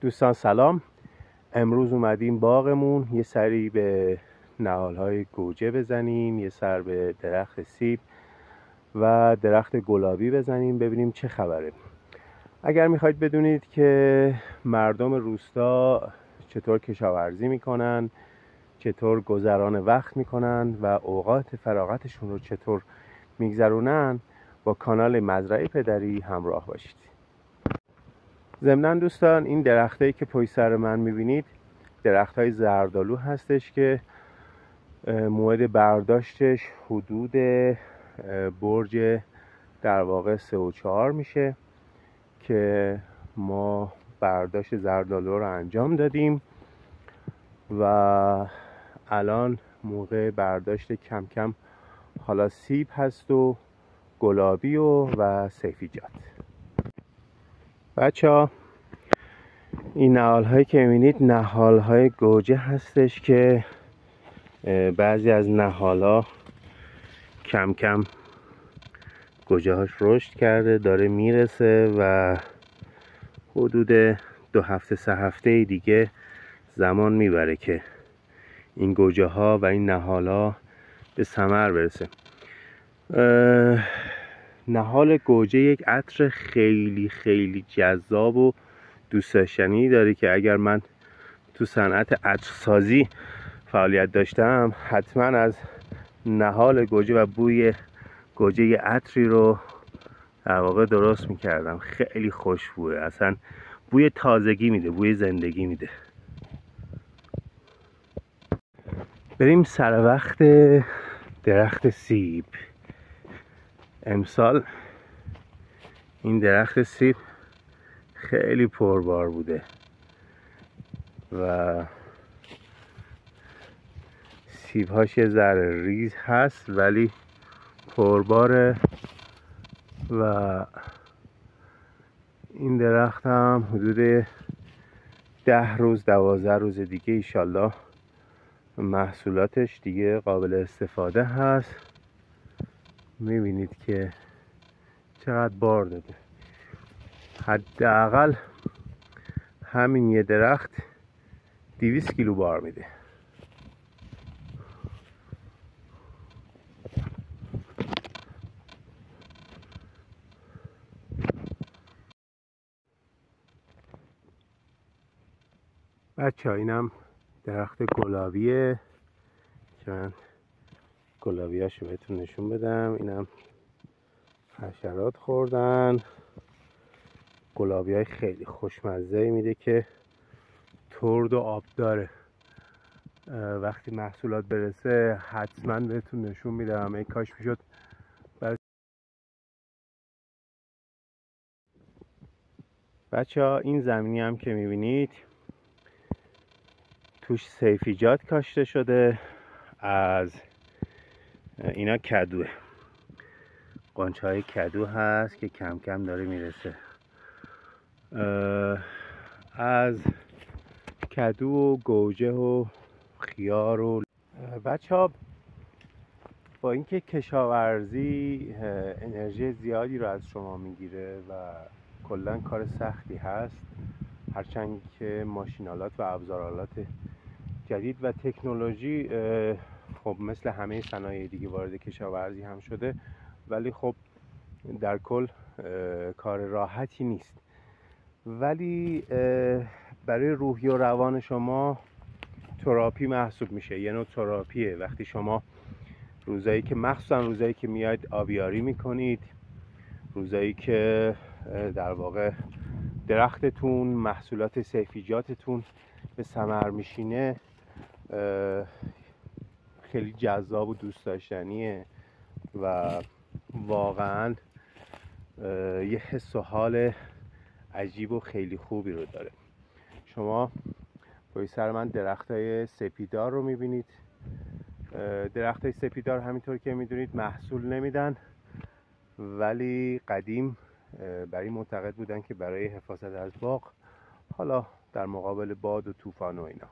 دوستان سلام. امروز اومدیم باغمون یه سری به نهالهای گوجه بزنیم، یه سر به درخت سیب و درخت گلابی بزنیم ببینیم چه خبره. اگر میخواید بدونید که مردم روستا چطور کشاورزی میکنن، چطور گذران وقت میکنن و اوقات فراغتشون رو چطور میگذرونن، با کانال مزرعه پدری همراه باشید. ضمناً دوستان، این درختایی که پشت سر من میبینید درختای زردآلو هستش که موعد برداشتش حدود برج در واقع 3 و 4 میشه که ما برداشت زردآلو رو انجام دادیم و الان موقع برداشت کم کم حالا سیب هست و گلابی و سیفیجات. بچه‌ها، این نهال هایی که میبینید نهال های گوجه هستش که بعضی از نهال ها کم کم گوجه هاش رشد کرده، داره میرسه و حدود 2 هفته 3 هفته دیگه زمان میبره که این گوجه ها و این نهال ها به ثمر برسه. نهال گوجه یک عطر خیلی خیلی جذاب و دوست داشتنی داره که اگر من تو صنعت عطرسازی فعالیت داشتم حتما از نهال گوجه و بوی گوجه یه عطری رو در واقع درست میکردم. خیلی خوشبوه، اصلا بوی تازگی میده، بوی زندگی میده. بریم سر وقت درخت سیب. امسال این درخت سیب خیلی پربار بوده و سیب هاش یه ذره ریز هست ولی پرباره و این درخت هم حدود 10 روز 12 روز دیگه ایشالله محصولاتش دیگه قابل استفاده هست. میبینید که چقدر بار داده. حداقل همین یه درخت 200 کیلو بار میده. بچه ها، اینم درخت گلابیه که من گلابیاشو بهتون نشون بدم. اینم حشرات خوردن. گلابی های خیلی خوشمزه میده که ترد و آب داره. وقتی محصولات برسه حتما بهتون نشون میدم. ای کاش میشد. بچه ها، این زمینی هم که میبینید توش سیفیجات کاشته شده. از اینا کدوه، قنچه های کدو هست که کم کم داره میرسه. از کدو و گوجه و خیار و بچه ها، با اینکه کشاورزی انرژی زیادی رو از شما میگیره و کلا کار سختی هست، هرچند که ماشینالات و ابزارالات جدید و تکنولوژی خب مثل همه صنایع دیگه وارد کشاورزی هم شده، ولی خب در کل کار راحتی نیست. ولی برای روحی و روان شما تراپی محسوب میشه. یه نوع تراپیه وقتی شما روزایی که مخصوصا روزایی که میاید آبیاری میکنید، روزایی که در واقع درختتون، محصولات سیفیجاتتون به ثمر میشینه، خیلی جذاب و دوست داشتنیه و واقعا یه حس و حال عجیب و خیلی خوبی رو داره. شما پشت سر من درختای سپیدار رو میبینید. درختای سپیدار همینطور که میدونید محصول نمیدن، ولی قدیم بر این معتقد بودن که برای حفاظت از باغ، حالا در مقابل باد و طوفان و اینا.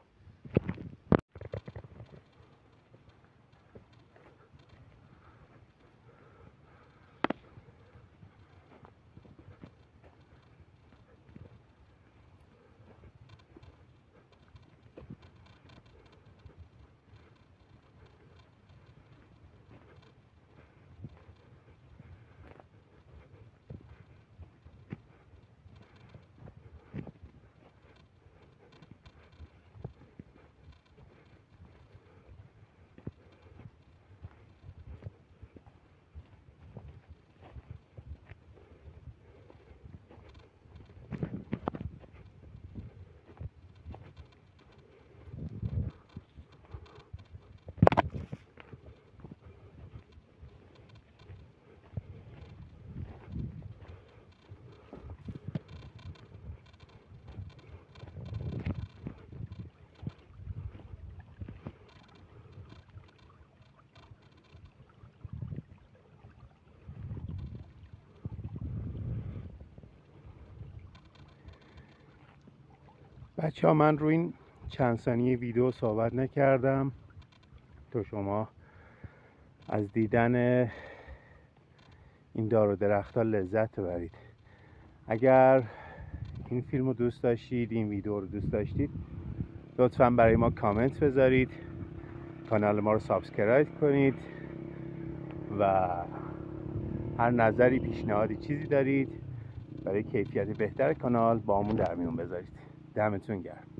بچه ها، من رو این چند ثانیه ویدیو صحبت نکردم تا شما از دیدن این دار و درخت ها لذت ببرید. اگر این فیلم رو دوست داشتید، این ویدیو رو دوست داشتید، لطفاً برای ما کامنت بذارید، کانال ما رو سابسکرایب کنید و هر نظری، پیشنهادی، چیزی دارید برای کیفیت بهتر کانال با همون در میون بذارید. دمتون گرم.